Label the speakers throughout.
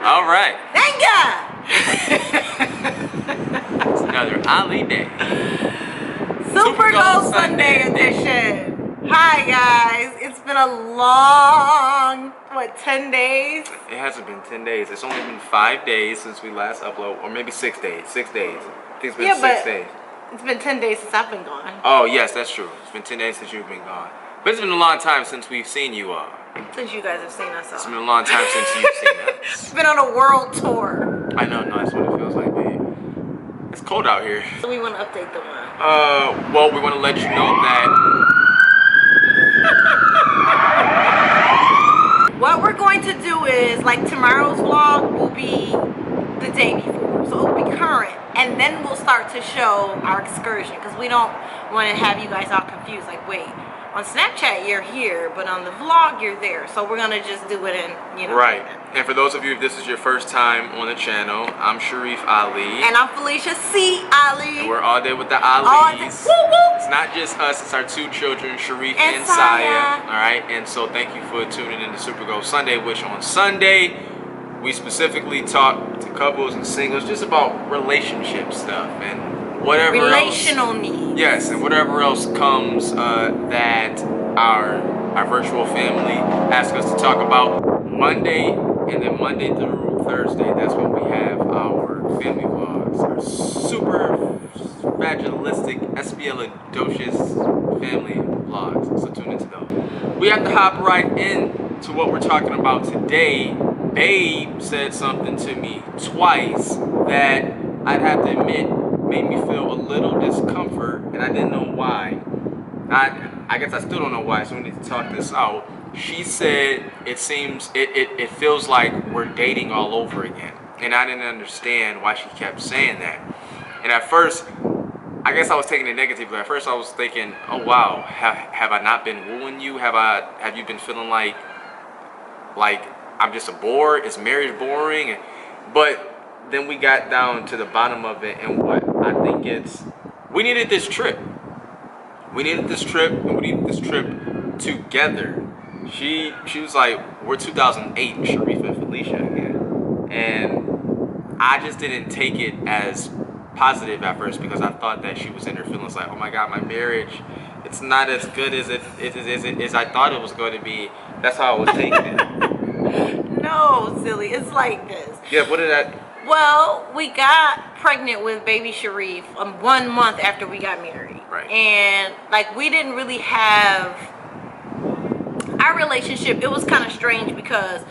Speaker 1: All right.
Speaker 2: Thank
Speaker 1: It's another Ali Day.
Speaker 2: Super Bowl Sunday edition. Hi guys, it's been a long, 10 days?
Speaker 1: It hasn't been 10 days. It's only been 5 days since we last uploaded, or maybe 6 days. 6 days. I think it's been 6 days.
Speaker 2: It's been 10 days since I've been gone.
Speaker 1: Oh yes, that's true. It's been 10 days since you've been gone. But it's been a long time since we've seen you all.
Speaker 2: Since you guys have seen us all.
Speaker 1: It's been a long time since you've seen us.
Speaker 2: It's been on a world tour.
Speaker 1: I know, no, that's what it feels like, babe. It's cold out here.
Speaker 2: So we want to update them on.
Speaker 1: Well, we want to let you know that
Speaker 2: what we're going to do is, like, tomorrow's vlog will be the day before. So it'll be current. And then we'll start to show our excursion. Because we don't want to have you guys all confused. Like, wait, on Snapchat you're here, but on the vlog you're there. So we're going to just do it in,
Speaker 1: Right. And for those of you, if this is your first time on the channel, I'm Sharif Ali.
Speaker 2: And I'm Felicia C. Ali.
Speaker 1: And we're all there with the Alis. It's not just us, it's our two children, Sharif and Saya. Alright, and so thank you for tuning in to Super Bowl Sunday, which on Sunday, we specifically talk to couples and singles just about relationship stuff and whatever
Speaker 2: relational needs.
Speaker 1: Yes, and whatever else comes that our virtual family asks us to talk about. Monday, and then Monday through Thursday, that's when we have our family vlogs, our super vaginistic, espialidocious family vlogs. So tune into those. We have to hop right into what we're talking about today. Babe said something to me twice that I'd have to admit made me feel a little discomfort, and I didn't know why. I guess I still don't know why, so we need to talk this out. She said it feels like we're dating all over again, and I didn't understand why she kept saying that. And at first, I guess I was taking it negatively. At first I was thinking, oh wow, have I not been wooing you? Have you been feeling like I'm just a bore? Is marriage boring? But then we got down to the bottom of it, and what I think we needed this trip. We needed this trip, and we needed this trip together. She was like, we're 2008 Sharif and Felicia again. And I just didn't take it as positive at first, because I thought that she was in her feelings like, oh my God, my marriage, it's not as good as as I thought it was going to be. That's how I was taking it.
Speaker 2: No, silly, it's like this.
Speaker 1: Yeah, what did that?
Speaker 2: Well, we got pregnant with baby Sharif 1 month after we got married.
Speaker 1: Right.
Speaker 2: And like, we didn't really have our relationship. It was kind of strange because,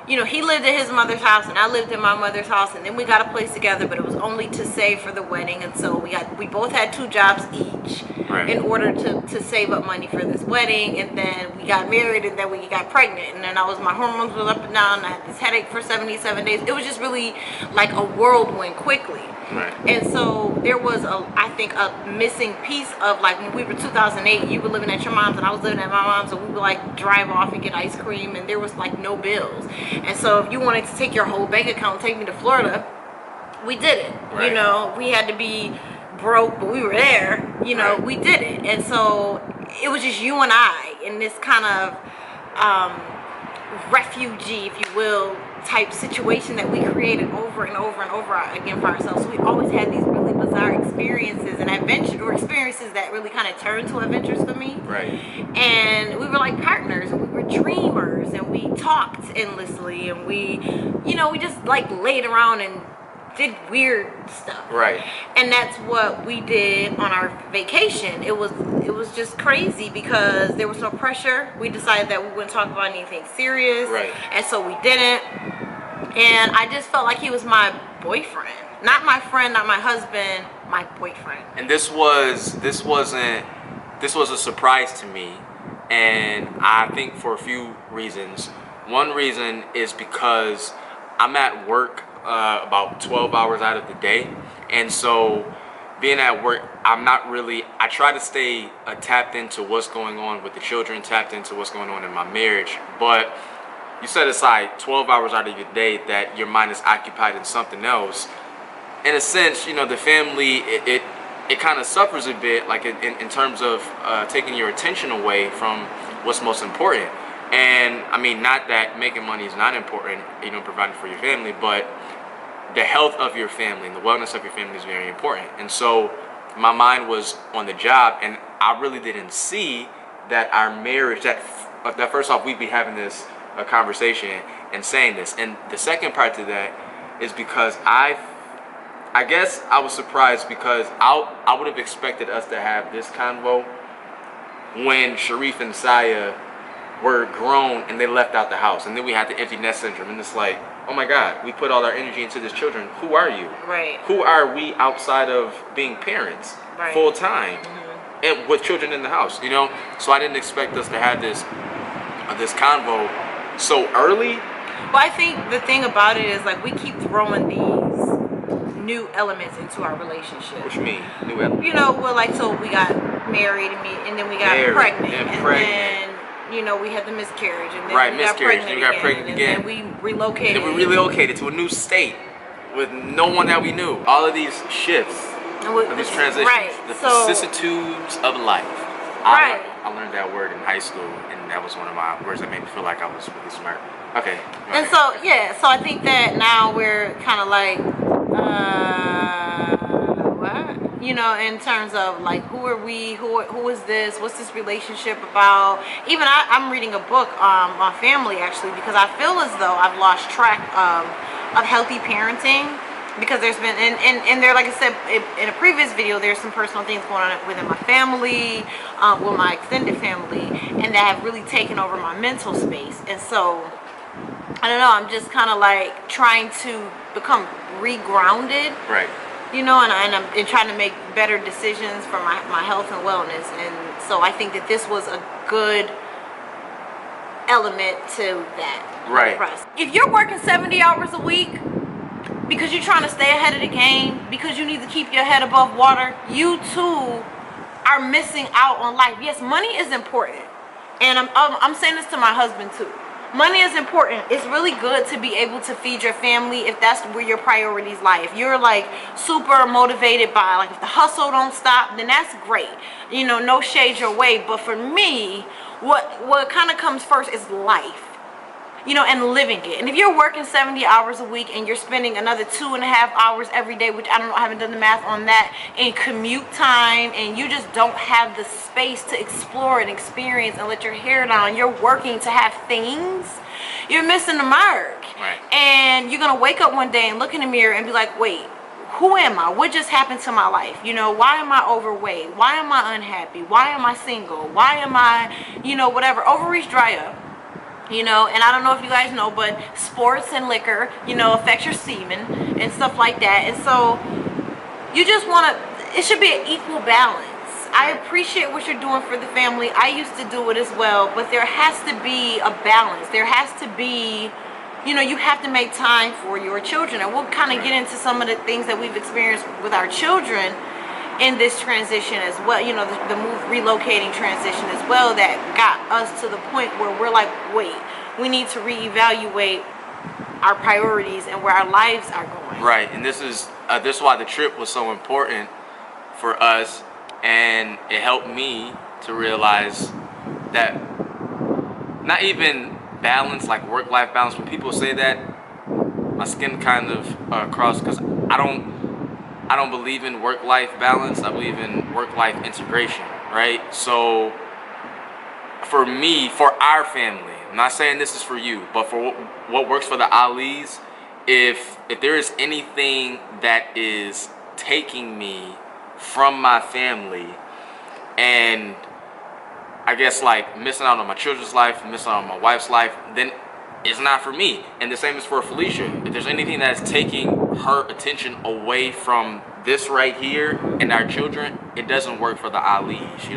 Speaker 2: he lived at his mother's house and I lived in my mother's house, and then we got a place together, but it was only to save for the wedding. And so we both had 2 jobs each. Right. In order to save up money for this wedding. And then we got married, and then we got pregnant, and then my hormones was up and down, and I had this headache for 77 days. It was just really like a whirlwind quickly.
Speaker 1: Right.
Speaker 2: And so there was I think a missing piece of, like, when we were 2008, you were living at your mom's and I was living at my mom's, and we would like drive off and get ice cream, and there was like no bills. And so if you wanted to take your whole bank account and take me to Florida, we did it.
Speaker 1: Right.
Speaker 2: We had to be broke, but we were there.
Speaker 1: Right.
Speaker 2: We did it. And so it was just you and I in this kind of refugee, if you will, type situation that we created over and over and over again for ourselves. So we always had these really bizarre experiences and experiences that really kind of turned to adventures for me.
Speaker 1: Right.
Speaker 2: And we were like partners, and we were dreamers, and we talked endlessly, and we just like laid around and did weird stuff.
Speaker 1: Right.
Speaker 2: And that's what we did on our vacation. It was just crazy because there was no pressure. We decided that we wouldn't talk about anything serious.
Speaker 1: Right.
Speaker 2: And so we didn't. And I just felt like he was my boyfriend. Not my friend, not my husband, my boyfriend. And
Speaker 1: this was a surprise to me, and I think for a few reasons. One reason is because I'm at work about 12 hours out of the day, and so being at work, I try to stay tapped into what's going on with the children, tapped into what's going on in my marriage, but you set aside 12 hours out of your day that your mind is occupied in something else. In a sense, the family, it kind of suffers a bit, like in terms of taking your attention away from what's most important. And I mean, not that making money is not important, providing for your family, but the health of your family and the wellness of your family is very important. And so my mind was on the job, and I really didn't see that our marriage, that first off, we'd be having this conversation and saying this. And the second part to that is because I guess I was surprised, because I would have expected us to have this convo when Sharif and Saya were grown and they left out the house, and then we had the empty nest syndrome, and it's like, oh my God, we put all our energy into these children. Who are you?
Speaker 2: Right.
Speaker 1: Who are we outside of being parents,
Speaker 2: right,
Speaker 1: full time, and with children in the house? So I didn't expect us to have this convo so early.
Speaker 2: Well, I think the thing about it is, like, we keep throwing these new elements into our relationship.
Speaker 1: What you mean, new elements?
Speaker 2: Well, like, so we got married, and then we got pregnant, and then we had the miscarriage, and then we got pregnant again, and then we relocated.
Speaker 1: And then we relocated to a new state with no one that we knew. All of these shifts, these transitions, the vicissitudes of life.
Speaker 2: Right.
Speaker 1: I learned that word in high school, and that was one of my words that made me feel like I was really smart. Okay.
Speaker 2: And so I think that now we're kind of like, what? In terms of, like, who are we? Who is this? What's this relationship about? Even I'm reading a book on family, actually, because I feel as though I've lost track of healthy parenting, because there's been, and there, like I said in a previous video, there's some personal things going on within my family, with my extended family, and that have really taken over my mental space. And so, I don't know, I'm just kind of like trying to become regrounded.
Speaker 1: Right.
Speaker 2: And I'm trying to make better decisions for my health and wellness. And so I think that this was a good element to that.
Speaker 1: Right.
Speaker 2: If you're working 70 hours a week because you're trying to stay ahead of the game, because you need to keep your head above water, you too are missing out on life. Yes, money is important. And I'm saying this to my husband too. Money is important. It's really good to be able to feed your family if that's where your priorities lie. If you're like super motivated by, like, if the hustle don't stop, then that's great. No shade your way. But for me, what kind of comes first is life. And living it. And if you're working 70 hours a week and you're spending another 2.5 hours every day, which I don't know, I haven't done the math on that, in commute time, and you just don't have the space to explore and experience and let your hair down, you're working to have things, you're missing the mark.
Speaker 1: Right. And
Speaker 2: you're gonna wake up one day and look in the mirror and be like, wait, who am I? What just happened to my life? Why am I overweight? Why am I unhappy? Why am I single? Why am I, whatever? Ovaries dry up. And I don't know if you guys know, but sports and liquor, affect your semen and stuff like that. And so you just want to, it should be an equal balance. I appreciate what you're doing for the family. I used to do it as well, but there has to be a balance. There has to be, you have to make time for your children. And we'll kind of get into some of the things that we've experienced with our children in this transition as well, the move, relocating transition as well, that got us to the point where we're like, wait, we need to reevaluate our priorities and where our lives are going.
Speaker 1: Right. And this is why the trip was so important for us, and it helped me to realize that not even balance, like work-life balance, when people say that, my skin kind of crawls, because I don't believe in work-life balance. I believe in work-life integration, right? So for me, for our family, I'm not saying this is for you, but for what works for the Alis, if there is anything that is taking me from my family, and I guess like missing out on my children's life, missing out on my wife's life, then it's not for me. And the same is for Felicia. If there's anything that's taking her attention away from this right here and our children, it doesn't work for the Alis.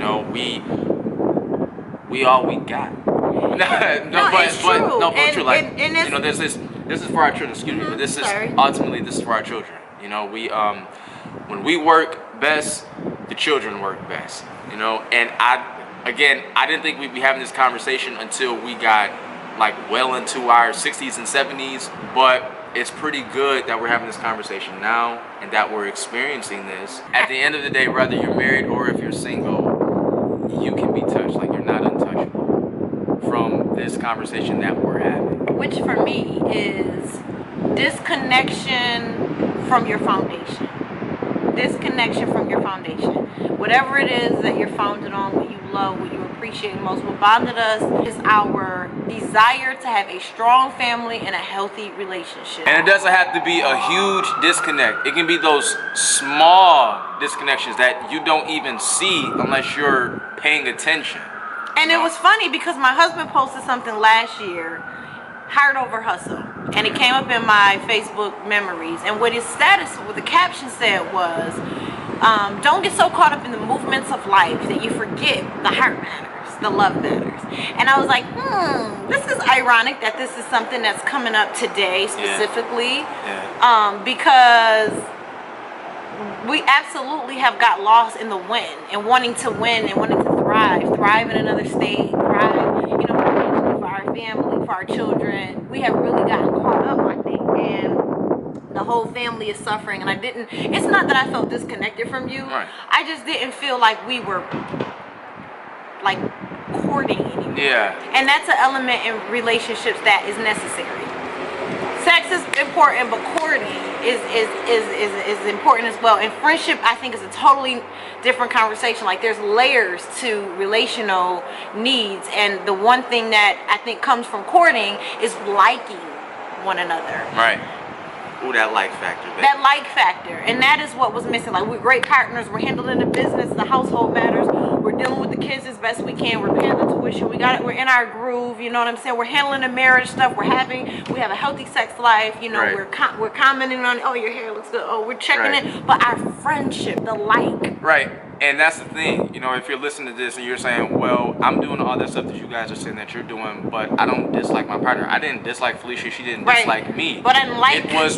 Speaker 1: We all we got.
Speaker 2: It's true.
Speaker 1: Like, this is for our children. Excuse me, but this is ultimately for our children. When we work best, the children work best. And I didn't think we'd be having this conversation until we got like well into our 60s and 70s, but it's pretty good that we're having this conversation now and that we're experiencing this. At the end of the day, whether you're married or if you're single, you can be touched. Like, you're not untouchable from this conversation that we're having.
Speaker 2: Which for me is disconnection from your foundation. Disconnection from your foundation. Whatever it is that you're founded on, what you love, what you appreciate most, what bonded us is our desire to have a strong family and a healthy relationship.
Speaker 1: And it doesn't have to be a huge disconnect. It can be those small disconnections that you don't even see unless you're paying attention.
Speaker 2: And it was funny because my husband posted something last year, Heart Over Hustle, and it came up in my Facebook memories. And what his status, what the caption said was, don't get so caught up in the movements of life that you forget the heart matters, the love matters. And I was like, this is ironic that this is something that's coming up today specifically, because we absolutely have got lost in the win and wanting to win and wanting to thrive in another state, thrive, you know, financially for our family, for our children. We have really gotten caught up, I think, and the whole family is suffering. And it's not that I felt disconnected from you.
Speaker 1: Right.
Speaker 2: I just didn't feel like we were like courting anymore.
Speaker 1: Yeah.
Speaker 2: And that's an element in relationships that is necessary. Sex is important, but courting is important as well. And friendship, I think, is a totally different conversation. Like, there's layers to relational needs, and the one thing that I think comes from courting is liking one another.
Speaker 1: Right. Ooh, that like factor, baby.
Speaker 2: That like factor, and that is what was missing. Like, we're great partners. We're handling the business, the household matters. We're dealing with the kids as best we can. We're paying the tuition. We got it. We're in our groove. You know what I'm saying? We're handling the marriage stuff. We have a healthy sex life. You know,
Speaker 1: Right.
Speaker 2: we're commenting on, oh, your hair looks good. Oh, we're checking it. But our friendship, the like.
Speaker 1: Right. And that's the thing, you know, if you're listening to this and you're saying, well, I'm doing all that stuff that you guys are saying that you're doing, but I don't dislike my partner. I didn't dislike Felicia. She didn't dislike me.
Speaker 2: But I didn't like
Speaker 1: it. Was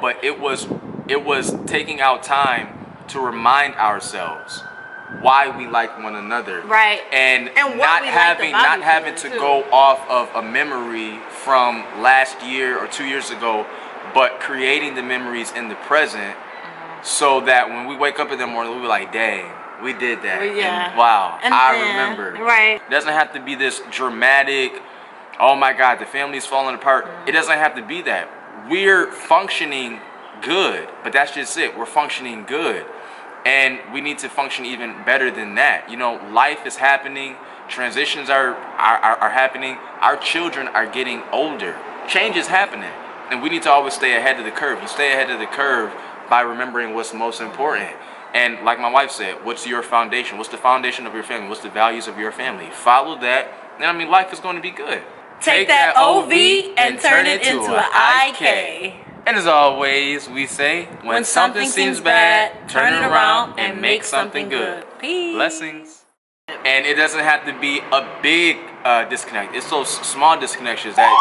Speaker 1: but it was taking out time to remind ourselves why we like one another.
Speaker 2: Right.
Speaker 1: And not having to go off of a memory from last year or 2 years ago, but creating the memories in the present. So that when we wake up in the morning, we'll be like, dang, we did that. And wow, I remember.
Speaker 2: Right.
Speaker 1: It doesn't have to be this dramatic, oh my God, the family's falling apart. It doesn't have to be that. We're functioning good, but that's just it. We're functioning good. And we need to function even better than that. You know, life is happening. Transitions are happening. Our children are getting older. Change is happening. And we need to always stay ahead of the curve. You stay ahead of the curve by remembering what's most important. And like my wife said, what's your foundation? What's the foundation of your family? What's the values of your family? Follow that, and I mean, life is going to be good.
Speaker 2: Take that OV and turn it into an IK.
Speaker 1: And as always, we say, when something seems bad, turn it around and make something good.
Speaker 2: Peace.
Speaker 1: Blessings. And it doesn't have to be a big disconnect. It's those small disconnections that